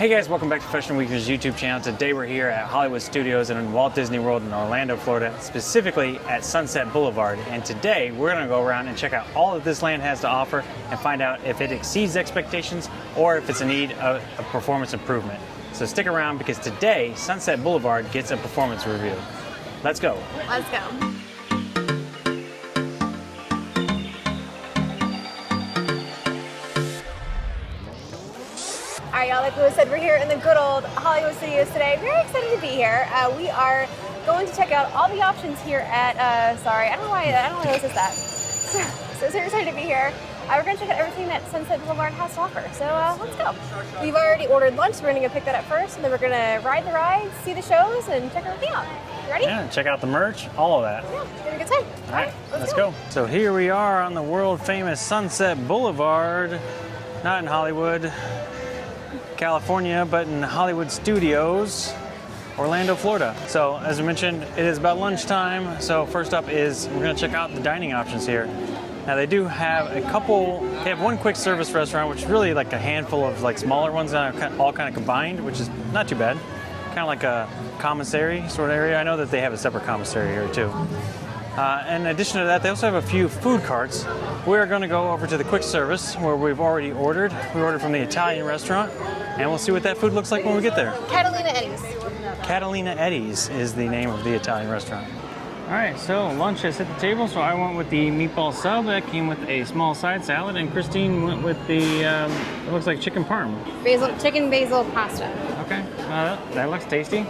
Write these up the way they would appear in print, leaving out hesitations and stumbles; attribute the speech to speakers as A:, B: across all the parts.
A: Hey guys, welcome back to Fashion Weekly's YouTube channel. Today we're here at Hollywood Studios in Walt Disney World in Orlando, Florida, specifically at Sunset Boulevard. And today we're going to go around and check out all that this land has to offer and find out if it exceeds expectations or if it's in need of a performance improvement. So stick around because today Sunset Boulevard gets a performance review. Let's go.
B: Let's go. All right, y'all, like Louis said, we're here in the good old Hollywood Studios today. Very excited to be here. We are going to check out all the options here at, sorry, I don't know why this is that. So excited to be here. We're going to check out everything that Sunset Boulevard has to offer. So let's go. We've already ordered lunch, so we're going to go pick that up first, and then we're going to ride the rides, see the shows, and check everything out. You ready?
A: Yeah, check out the merch, all of that.
B: Yeah, have a good time.
A: All right, let's go. So here we are on the world famous Sunset Boulevard, not in Hollywood, California, but in Hollywood Studios, Orlando, Florida. So as I mentioned, it is about lunchtime. So first up is we're gonna check out the dining options here. Now they do have they have one quick service restaurant, which is really like a handful of like smaller ones that are all kind of combined, which is not too bad. Kind of like a commissary sort of area. I know that they have a separate commissary here too. In addition to that, they also have a few food carts. We're going to go over to the quick service where we've already ordered. We ordered from the Italian restaurant, and we'll see what that food looks like when we get there.
B: Catalina Eddie's.
A: Catalina Eddie's is the name of the Italian restaurant. All right, so lunch has hit the table. So I went with the meatball sub that came with a small side salad, and Christine went with the, it looks like chicken parm.
B: Chicken basil pasta.
A: Okay, that looks tasty.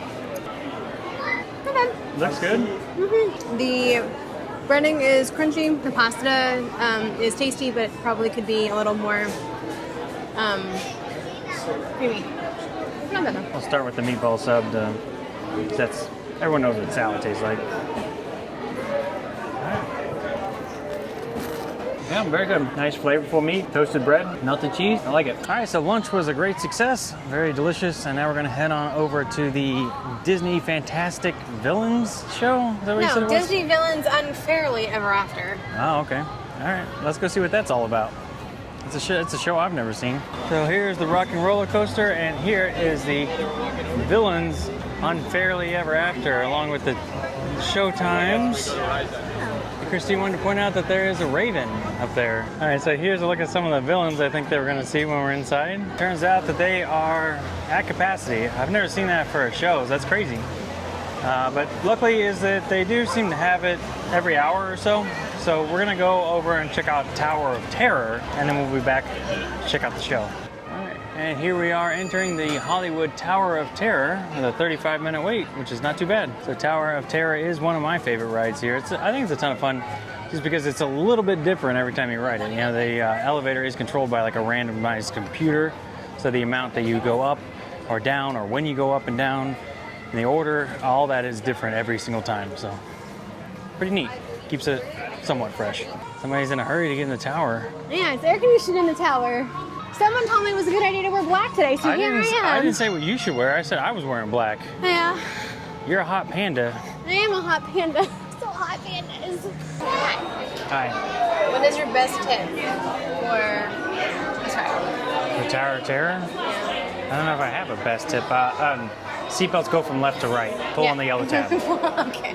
B: Okay.
A: Looks good.
B: Mm-hmm. The breading is crunchy. The pasta is tasty, but probably could be a little more creamy. Not bad though.
A: I'll start with the meatball sub. Everyone knows what salad tastes like. Yeah, very good. Nice flavorful meat, toasted bread, melted cheese. I like it. All right, so lunch was a great success, very delicious, and now we're gonna head on over to the Disney Fantastic Villains show. Is that what you said it was?
B: Disney Villains Unfairly Ever After.
A: Oh, okay. All right, let's go see what that's all about. It's a show I've never seen. So here's the Rock and Roller Coaster, and here is the Villains Unfairly Ever After, along with the show times. Christine wanted to point out that there is a raven up there. All right, so here's a look at some of the villains I think they were gonna see when we're inside. Turns out that they are at capacity. I've never seen that for shows, that's crazy. But luckily is that they do seem to have it every hour or so. So we're gonna go over and check out Tower of Terror, and then we'll be back to check out the show. And here we are entering the Hollywood Tower of Terror with a 35-minute wait, which is not too bad. So Tower of Terror is one of my favorite rides here. I think it's a ton of fun just because it's a little bit different every time you ride it. You know, the elevator is controlled by like a randomized computer. So the amount that you go up or down or when you go up and down, and the order, all that is different every single time. So pretty neat. Keeps it somewhat fresh. Somebody's in a hurry to get in the tower.
B: Yeah, it's air conditioned in the tower. Someone told me it was a good idea to wear black today, so here I am.
A: I didn't say what you should wear. I said I was wearing black.
B: Yeah.
A: You're a hot panda.
B: I am a hot panda. So hot pandas.
A: Hi.
B: What is your best tip for this ride?
A: The Tower of Terror?
B: Yeah.
A: I don't know if I have a best tip. Seatbelts go from left to right. Pull on the yellow tab.
B: Okay.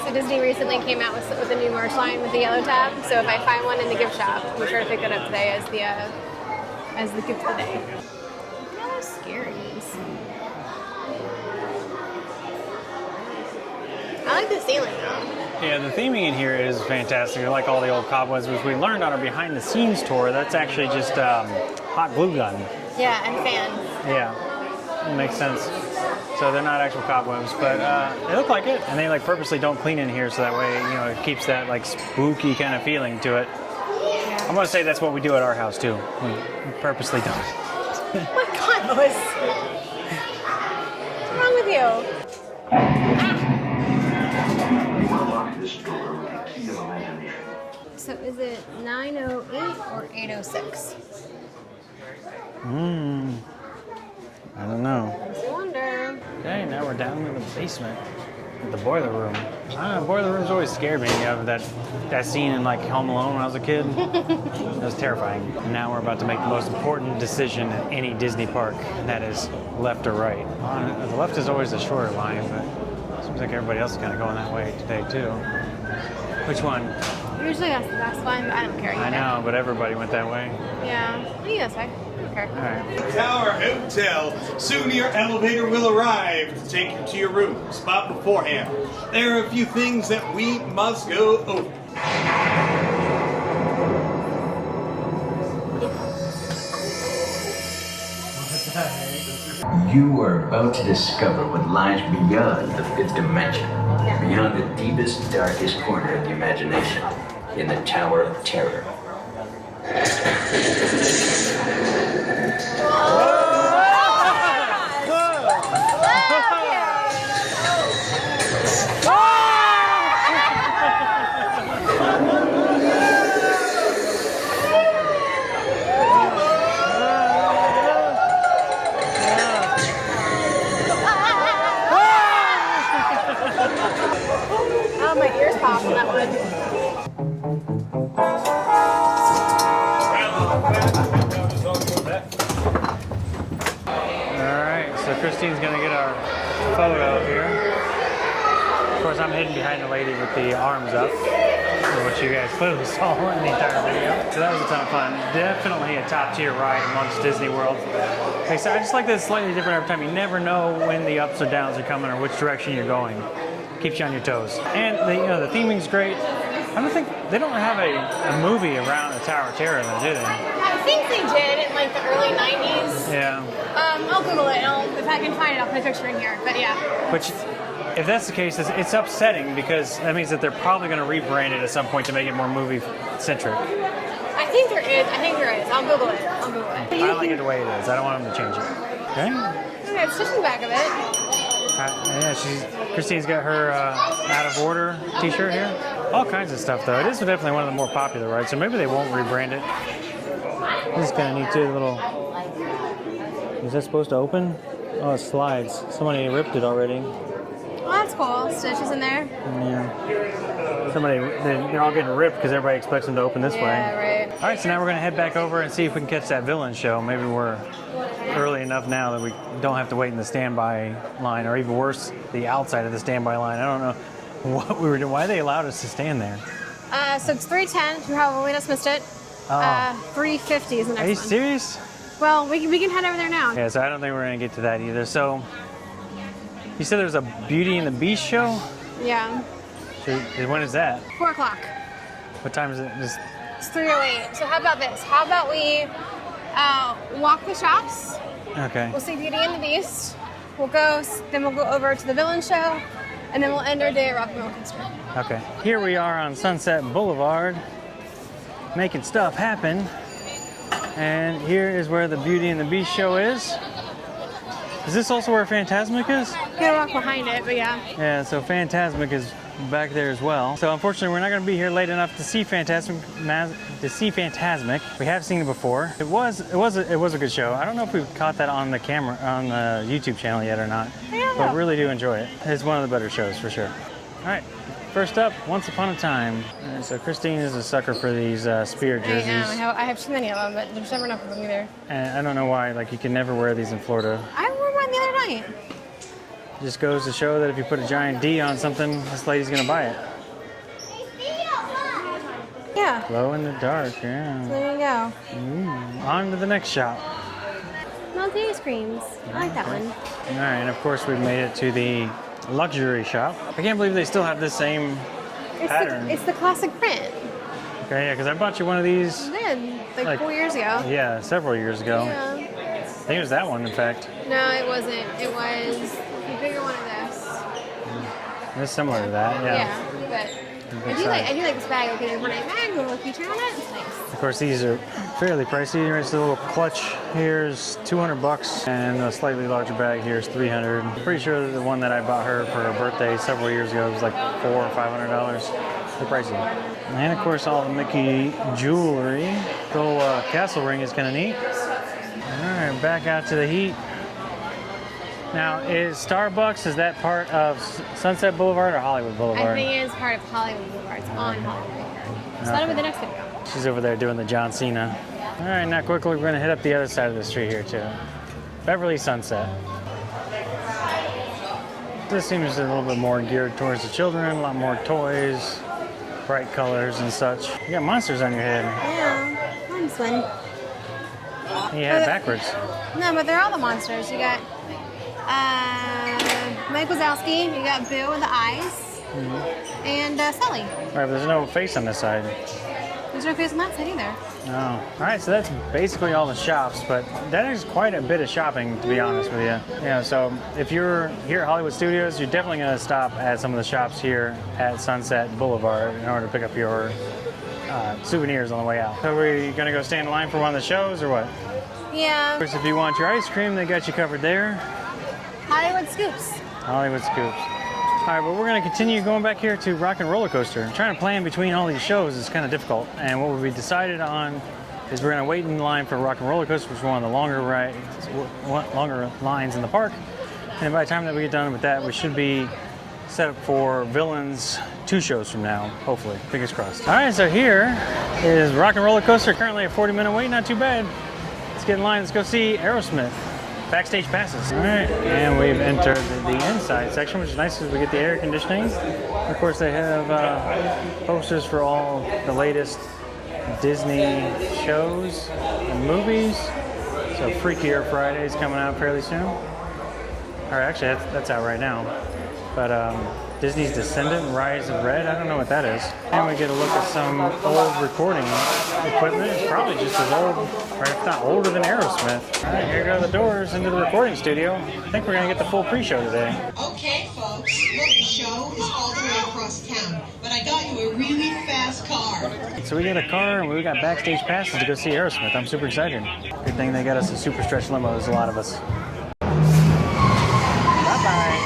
B: So Disney recently came out with a new merch line with the yellow tab. So if I find one in the gift shop, I'm sure to pick that up today as the gift of the day. Look at those scaries. I like the ceiling though.
A: Yeah, the theming in here is fantastic. I like all the old cobwebs, which we learned on our behind the scenes tour. That's actually just hot glue gun.
B: Yeah, and fans.
A: Yeah, it makes sense. So they're not actual cobwebs, but they look like it. And they like purposely don't clean in here so that way, you know, it keeps that like spooky kind of feeling to it. Yeah. I'm gonna say that's what we do at our house too. We purposely don't.
B: Oh my God, Louis. What's wrong with you? So is it 908 or 806?
A: I don't know.
B: I wonder.
A: Okay, now we're down in the basement. The boiler room. Boiler rooms always scared me. You know, that scene in like Home Alone when I was a kid. It was terrifying. And now we're about to make the most important decision at any Disney park, and that is left or right. The left is always the shorter line, but it seems like everybody else is kind of going that way today too. Which one?
B: Usually that's the best one, but I don't care.
A: I know, but everybody went that way.
B: Yeah. Me this way. I don't care.
A: All right.
C: Tower Hotel. Soon your elevator will arrive to take you to your room. Spot beforehand. There are a few things that we must go over.
D: You are about to discover what lies beyond the fifth dimension, beyond the deepest, darkest corner of the imagination, in the Tower of Terror.
B: Oh, my ears popped on that one.
A: Alright, so Christine's gonna get our photo here. Of course, I'm hidden behind the lady with the arms up, which you guys clearly saw in the entire video. So that was a ton of fun. Definitely a top tier ride amongst Disney World. Okay, so I just like this slightly different every time. You never know when the ups or downs are coming or which direction you're going. Keeps you on your toes. And the theming's great. I don't think they don't have a movie around the Tower of Terror though, do they?
B: I think they did in like the early 90s.
A: Yeah.
B: I'll Google it. If I can find it, I'll put a picture in here. But yeah.
A: Which, if that's the case, it's upsetting because that means that they're probably going to rebrand it at some point to make it more movie-centric.
B: I think there is. I'll Google it.
A: I like it the way it is. I don't want them to change it. Okay?
B: Okay, it's just in the back of it.
A: Yeah, Christine's got her out of order t-shirt here. All kinds of stuff though. It is definitely one of the more popular rides, so maybe they won't rebrand it. This is kind of neat too, the little... Is that supposed to open? Oh, it slides. Somebody ripped it already.
B: Well, that's cool. Stitches in there.
A: Yeah. They're all getting ripped because everybody expects them to open this way.
B: Yeah, right.
A: All right, so now we're going to head back over and see if we can catch that villain show. Maybe we're early enough now that we don't have to wait in the standby line, or even worse, the outside of the standby line. I don't know what we were doing. Why they allowed us to stand there?
B: So it's 3:10. You probably just missed it. 3:50 is the next one.
A: Are you serious?
B: Well, we can head over there now.
A: Yeah, so I don't think we're going to get to that either. So, you said there's a Beauty and the Beast show?
B: Yeah.
A: So, when is that?
B: 4 o'clock.
A: What time is it?
B: It's 3:08. So how about this? How about we walk the shops?
A: Okay.
B: We'll see Beauty and the Beast. Then we'll go over to the villain show, and then we'll end our day at Rock and Roller Coaster.
A: Okay. Here we are on Sunset Boulevard, making stuff happen. And here is where the Beauty and the Beast show is. Is this also where Fantasmic is?
B: You gotta walk behind it, but yeah.
A: Yeah, so Fantasmic is back there as well. So unfortunately, we're not going to be here late enough to see Fantasmic. We have seen it before. It was a good show. I don't know if we've caught that on the camera on the YouTube channel yet or not.
B: Yeah.
A: But really do enjoy it. It's one of the better shows for sure. All right. First up, Once Upon a Time. And so Christine is a sucker for these Spirit jerseys.
B: I have too many of them, but there's never enough of them either.
A: And I don't know why, like you can never wear these in Florida.
B: I wore mine the other night.
A: Just goes to show that if you put a giant D on something, this lady's gonna buy it.
B: Yeah.
A: Glow in the dark, yeah.
B: So there you go.
A: On to the next shop.
B: Melty ice creams. I like that one.
A: All right, and of course we've made it to the luxury shop. I can't believe they still have the same pattern.
B: It's the classic print.
A: Okay, yeah, because I bought you one of these.
B: You did, like 4 years ago.
A: Yeah, several years ago.
B: Yeah.
A: I think it was that one, in fact.
B: No, it wasn't. It was the bigger one of this.
A: It's similar to that, yeah.
B: Yeah, but I do like this bag. Okay, overnight bag. A little feature on it. It's nice.
A: Of course, these are fairly pricey. Here's the little clutch. Here's $200, and a slightly larger bag here is $300. I'm pretty sure the one that I bought her for her birthday several years ago was like $400 or $500. They're pricey. And of course, all the Mickey jewelry. The little castle ring is kind of neat. All right, back out to the heat. Now, is Starbucks, is that part of Sunset Boulevard or Hollywood Boulevard?
B: I think it is part of Hollywood Boulevard. It's on Hollywood Boulevard. So that'll be the next video.
A: She's over there doing the John Cena. All right, now quickly we're gonna hit up the other side of the street here too. Beverly Sunset. This seems a little bit more geared towards the children, a lot more toys, bright colors and such. You got monsters on your head.
B: Yeah, that's fun.
A: You had it backwards.
B: No, but they're all the monsters. You got Mike Wazowski, you got Boo with the eyes, and Sally.
A: Right, but there's no face on this side.
B: There's no face on that side either.
A: No. All right, so that's basically all the shops, but that is quite a bit of shopping, to be honest with you. Yeah, so if you're here at Hollywood Studios, you're definitely going to stop at some of the shops here at Sunset Boulevard in order to pick up your souvenirs on the way out. So are you going to go stand in line for one of the shows or what?
B: Yeah.
A: Of course, if you want your ice cream, they got you covered there.
B: Hollywood Scoops.
A: Hollywood Scoops. All right, well, we're going to continue going back here to Rock and Roller Coaster. Trying to plan between all these shows is kind of difficult. And what we decided on is we're going to wait in line for Rock and Roller Coaster, which is one of the longer lines in the park. And by the time that we get done with that, we should be set up for Villains 2 shows from now, hopefully. Fingers crossed. All right, so here is Rock and Roller Coaster. Currently a 40-minute wait, not too bad. Let's get in line. Let's go see Aerosmith. Backstage passes. All right, and we've entered the inside section, which is nice because we get the air conditioning. Of course, they have posters for all the latest Disney shows and movies. So Freakier Friday is coming out fairly soon. Or actually, that's out right now. But Disney's Descendant, Rise of Red, I don't know what that is. And we get a look at some old recording equipment. It's probably just as old, or if not older than Aerosmith. All right, here go the doors into the recording studio. I think we're gonna get the full pre-show today.
E: Okay, folks, look, the show is all the way across town, but I got you a really fast car.
A: So we got a car and we got backstage passes to go see Aerosmith. I'm super excited. Good thing they got us a super stretch limo, there's a lot of us. Bye-bye.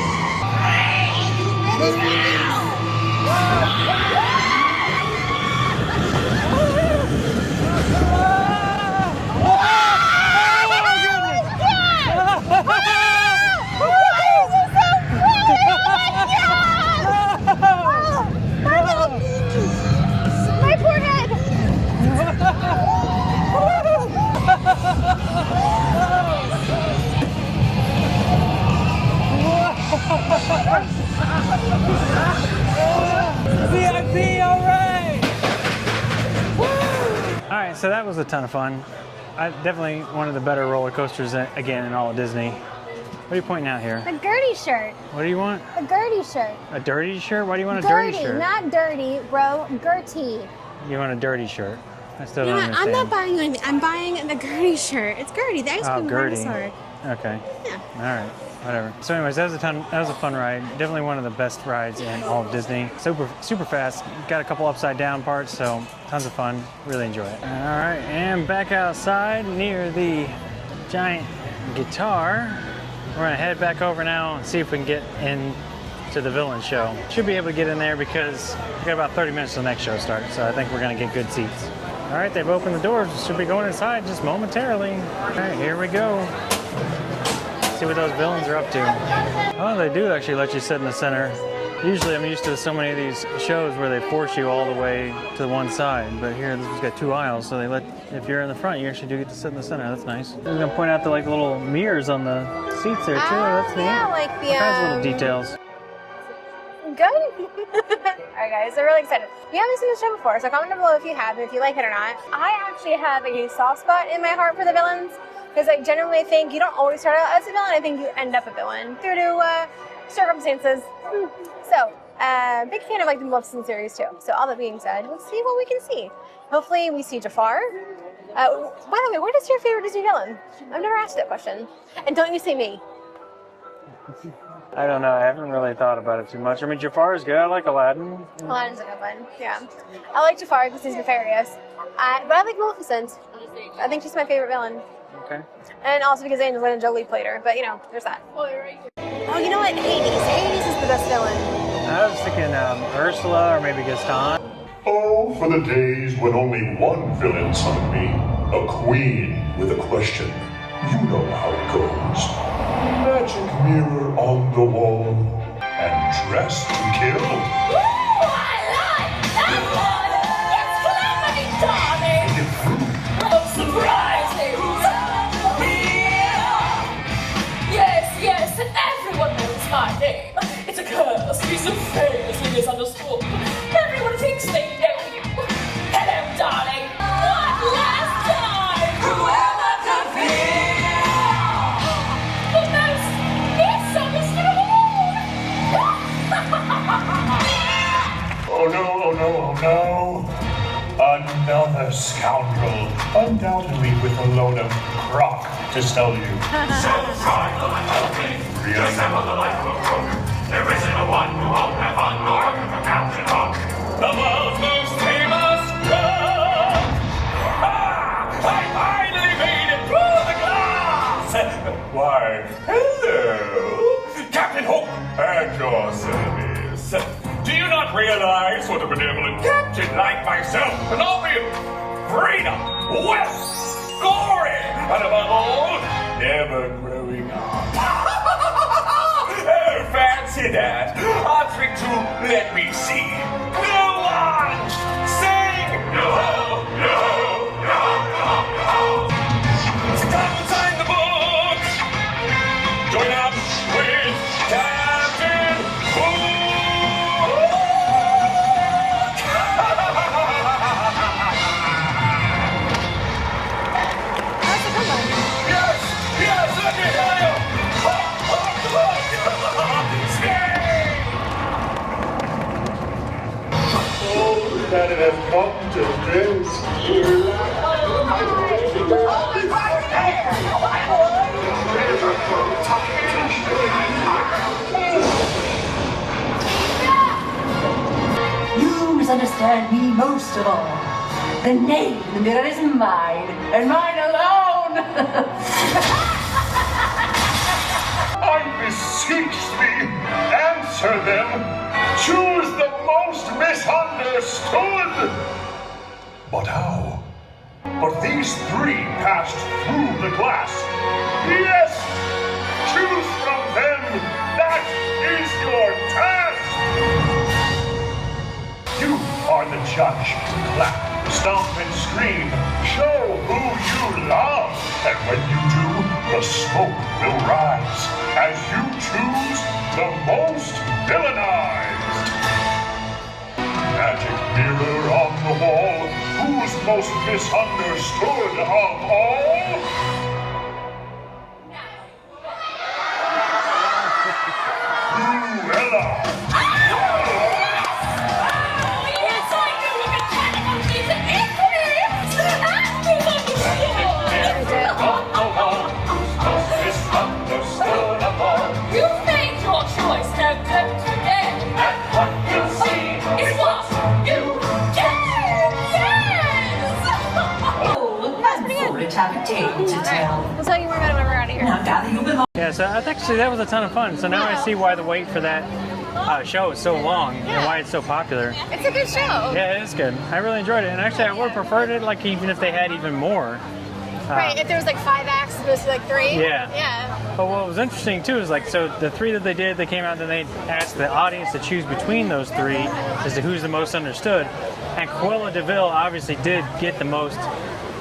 B: My poor head!
A: VIP, all right! All right, so that was a ton of fun. Definitely one of the better roller coasters again in all of Disney. What are you pointing out here?
B: A Gertie shirt.
A: What do you want?
B: A Gertie shirt.
A: A dirty shirt? Why do you want a dirty shirt?
B: Not dirty, bro. Gertie.
A: You want a dirty shirt? I still
B: You know
A: don't
B: what?
A: understand.
B: I'm not buying anything. I'm buying the Gertie shirt. It's Gertie, the ice cream
A: Gertie.
B: dinosaur.
A: Okay.
B: Yeah.
A: All right. Whatever. So, anyways, that was a fun ride. Definitely one of the best rides in all of Disney. Super fast. Got a couple upside down parts, so tons of fun. Really enjoy it. All right, and back outside near the giant guitar. We're gonna head back over now and see if we can get into the Villain show. Should be able to get in there because we got about 30 minutes till the next show starts, so I think we're gonna get good seats. All right, they've opened the doors. Should be going inside just momentarily. All right, here we go. See what those villains are up to. Oh, they do actually let you sit in the center. Usually I'm used to so many of these shows where they force you all the way to the one side, but here this one's got 2 aisles, so they let, if you're in the front, you actually do get to sit in the center. That's nice. I'm gonna point out the like little mirrors on the seats there too. That's neat.
B: Yeah, like the
A: All kinds of little details.
B: Good. Alright guys, I'm really excited. We haven't seen this show before, so comment down below if you have and if you like it or not. I actually have a soft spot in my heart for the villains because I genuinely think you don't always start out as a villain. I think you end up a villain due to circumstances. So, big fan of like the Maleficent series too. So all that being said, let's see what we can see. Hopefully we see Jafar. By the way, what is your favorite Disney villain? I've never asked that question. And don't you say me.
A: I don't know. I haven't really thought about it too much. I mean, Jafar is good. I like Aladdin.
B: Aladdin's a good one. Yeah. I like Jafar because he's nefarious. But I like Maleficent. I think she's my favorite villain.
A: Okay.
B: And also because Angelina Jolie played her. But you know, there's that. Oh, you know what? Hades. Hades is the best villain.
A: I was thinking Ursula or maybe Gaston.
F: Oh, for the days when only one villain summoned me. A queen with a question. You know how it goes. Magic mirror on the wall and dressed to kill.
G: Ooh, I like that one! It's Calamity, darling! Oh, surprising! Yes, everyone knows my name. It's a curse, he's so famously misunderstood. Everyone thinks they know you. Hello, darling. One last time! Whoever could feel the most misunderstood of all!
F: Oh no, oh no, oh no. Another scoundrel, undoubtedly with a load of crock to sell you.
H: So try the life of me.
F: Really?
H: Resemble the life of a crook. There isn't a one who won't have fun nor a Captain Hook. The world's most famous crook. Ah! I finally made it through the glass.
F: Why, hello.
H: Captain Hook,
F: At your service.
H: do you not realize what a benevolent captain like myself can offer you? Freedom, wealth, glory, and above all,
F: Never growing up.
H: oh, fancy that. Answering to let me see. No one! Sing! No, no, no, no, no. It's time to sign the book. Join up with Captain Hook.
B: That's a good one.
H: Yes, let me hear you.
F: Oh, that it has come to this.
I: You misunderstand me most of all. The name in the mirror is mine, and mine alone!
F: I beseech thee, answer them. Choose the most misunderstood. But how? But these three passed through the glass. Yes! Choose from them. That is your task. You are the judge. Clap, stomp, and scream. Show who you love. And when you do, the smoke will rise as you choose the most villainized. Magic mirror on the wall, who's most misunderstood of all? Cruella.
G: Yes, I do a mechanical piece of infamy!
H: Misunderstood of all.
G: You've made your choice, Captain, today.
H: And what you see
G: It's what you get! Yes!
I: Oh, I'm full to have a tale to tell.
B: We'll tell you more about it when we're out of here.
I: Now gather you belong.
A: Yeah, so actually that was a ton of fun. So now I see why the wait for that show is so long and why it's so popular.
B: It's a good show.
A: Yeah, it is good. I really enjoyed it, and actually I would have preferred it like even if they had even more.
B: Right, if there was like 5 acts as opposed to like 3.
A: Yeah.
B: Yeah.
A: But what was interesting too is like, so the 3 that they did, they came out and they asked the audience to choose between those 3 as to who's the most understood. And Cruella de Vil obviously did get the most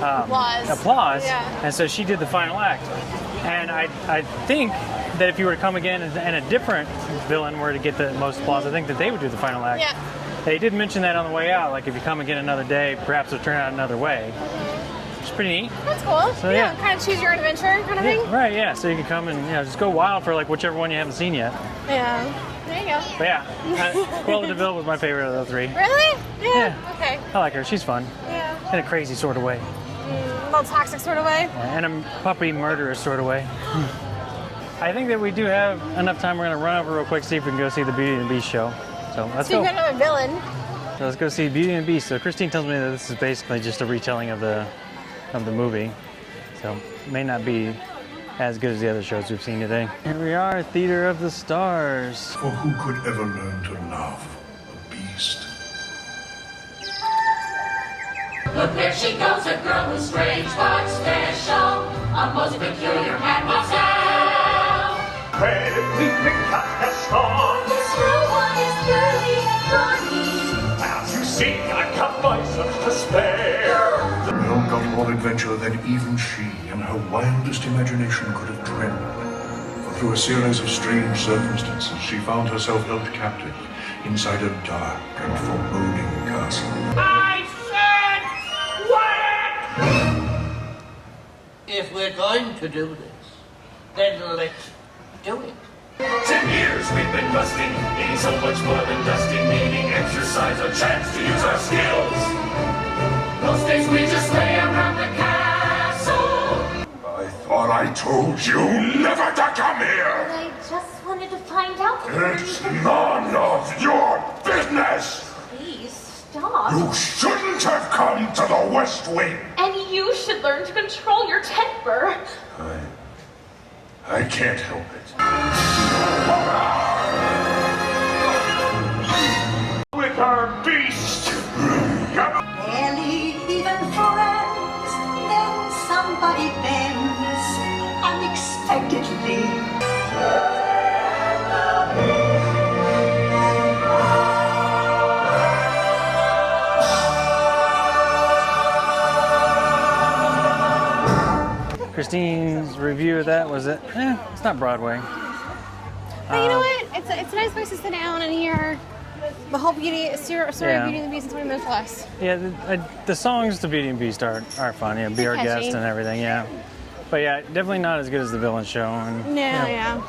A: applause,
B: Yeah.
A: and so she did the final act. And I think that if you were to come again and a different villain were to get the most applause, I think that they would do the final act.
B: Yeah.
A: They did mention that on the way out, like if you come again another day, perhaps it'll turn out another way. It's pretty neat.
B: That's cool.
A: So, yeah.
B: Kind of choose your own adventure kind of thing.
A: Right, yeah. So you can come and just go wild for like whichever one you haven't seen yet.
B: Yeah. There you go.
A: But yeah, Cruella de Vil was my favorite of the 3.
B: Really?
A: Yeah.
B: Okay.
A: I like her. She's fun
B: Yeah.
A: in a crazy sort of way,
B: A little toxic sort of way.
A: and a puppy murderous sort of way. I think that we do have enough time. We're gonna run over real quick, see if we can go see the Beauty and the Beast show. So let's
B: So
A: go.
B: you've got another villain.
A: So let's go see Beauty and the Beast. So Christine tells me that this is basically just a retelling of the movie. So it may not be as good as the other shows we've seen today. Here we are, Theater of the Stars.
F: For who could ever learn to love a beast?
G: Look, there she goes, a girl who's strange but special, a most peculiar mademoiselle.
F: Weeping Cat Gaston.
G: Snow White is dirty and naughty.
F: As you see, I have my such to spare.
J: Belle got more adventure than even she in her wildest imagination could have dreamed. For through a series of strange circumstances, she found herself held captive inside a dark and foreboding castle.
H: I said quiet!
K: If we're going to do this, then let's do it.
H: 10 years we've been busting, needing so much more than dusting, needing exercise, a chance to use our skills. Most days we just lay around the castle.
F: I thought I told you never to come here.
G: I just wanted to find out.
F: It's none of your business.
G: Please stop.
F: You shouldn't have come to the West Wing.
G: And you should learn to control your temper.
F: I can't help it. With our beast.
E: Barely even friends, then somebody bends unexpectedly.
A: Christine's review of that was it? It's not Broadway.
B: But you know what? It's a nice place to sit down and hear the whole story of Beauty and the Beast in 20 minutes or less.
A: Yeah, the songs to Beauty and Beast are fun. Yeah, Be Our
B: catchy.
A: Guest and everything. Yeah, but yeah, definitely not as good as the villain show. And
B: No,
A: you know,
B: yeah.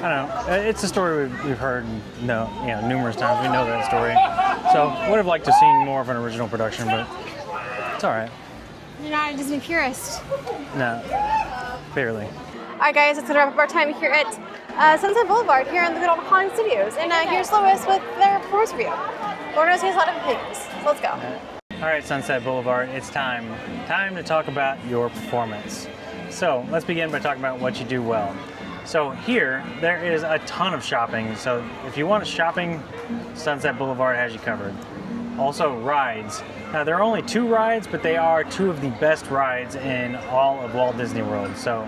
A: I don't know. It's a story we've heard numerous times. We know that story. So would have liked to seen more of an original production, but it's all right.
B: You're not a Disney purist.
A: No, barely.
B: All right, guys, it's gonna wrap up our time here at Sunset Boulevard here in the good old Hollywood Studios. And here's Lois with their performance review. We're gonna see a lot of things. So let's go.
A: All right, Sunset Boulevard, it's time to talk about your performance. So let's begin by talking about what you do well. So here, there is a ton of shopping. So if you want shopping, Sunset Boulevard has you covered. Also rides. Now there are only 2 rides, but they are 2 of the best rides in all of Walt Disney World. So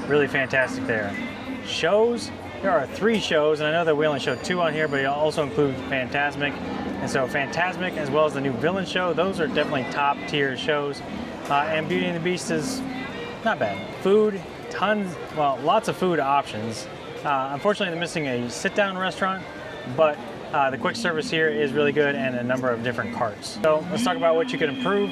A: really fantastic there. Shows, there are 3 shows, and I know that we only showed 2 on here, but it also includes Fantasmic. And so Fantasmic, as well as the new villain show, those are definitely top tier shows. And Beauty and the Beast is not bad. Food, lots of food options. Unfortunately, they're missing a sit-down restaurant, but the quick service here is really good and a number of different carts. So let's talk about what you could improve.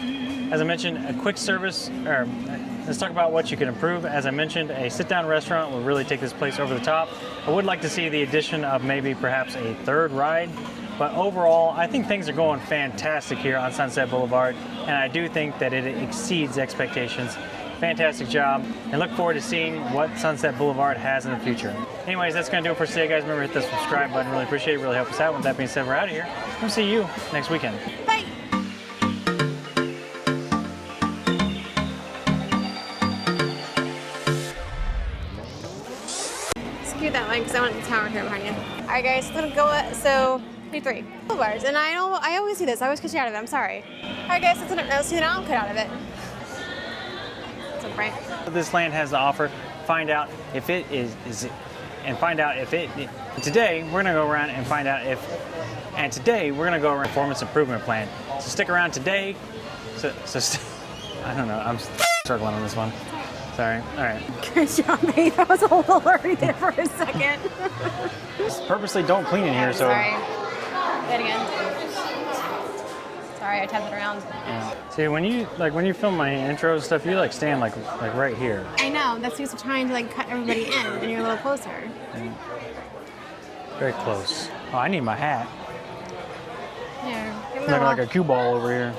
A: As I mentioned, let's talk about what you can improve. As I mentioned, a sit-down restaurant will really take this place over the top. I would like to see the addition of maybe perhaps a 3rd ride, but overall, I think things are going fantastic here on Sunset Boulevard, and I do think that it exceeds expectations. Fantastic job, and look forward to seeing what Sunset Boulevard has in the future. Anyways, that's going to do it for today, guys. Remember to hit the subscribe button. Really appreciate it. Really help us out. With that being said, we're out of here. We'll see you next weekend.
B: Bye. Skew that line because I want the tower here behind you. All right, guys, it's gonna go. So 3 boulevards, and I always see this. I always catch you out of it. I'm sorry. All right, guys, let's see the now cut out of it. Right.
A: This land has to offer. Find out if it is and find out if it. Today we're gonna go around and find out if. And today we're gonna go around performance improvement plan. So stick around today. I don't know. I'm struggling on this one. Sorry. All right.
B: Good job, babe. That was a little blurry there for a second.
A: Purposely don't clean in here, so.
B: Sorry. Do it again. Sorry, I tapped it around.
A: Yeah. See, when you film my intro stuff, you stand like right here.
B: I know. That's because we're trying to cut everybody in, and you're a little closer.
A: Yeah. Very close. Oh, I need my hat.
B: Here, give me
A: Looking
B: the
A: like a cue ball over here.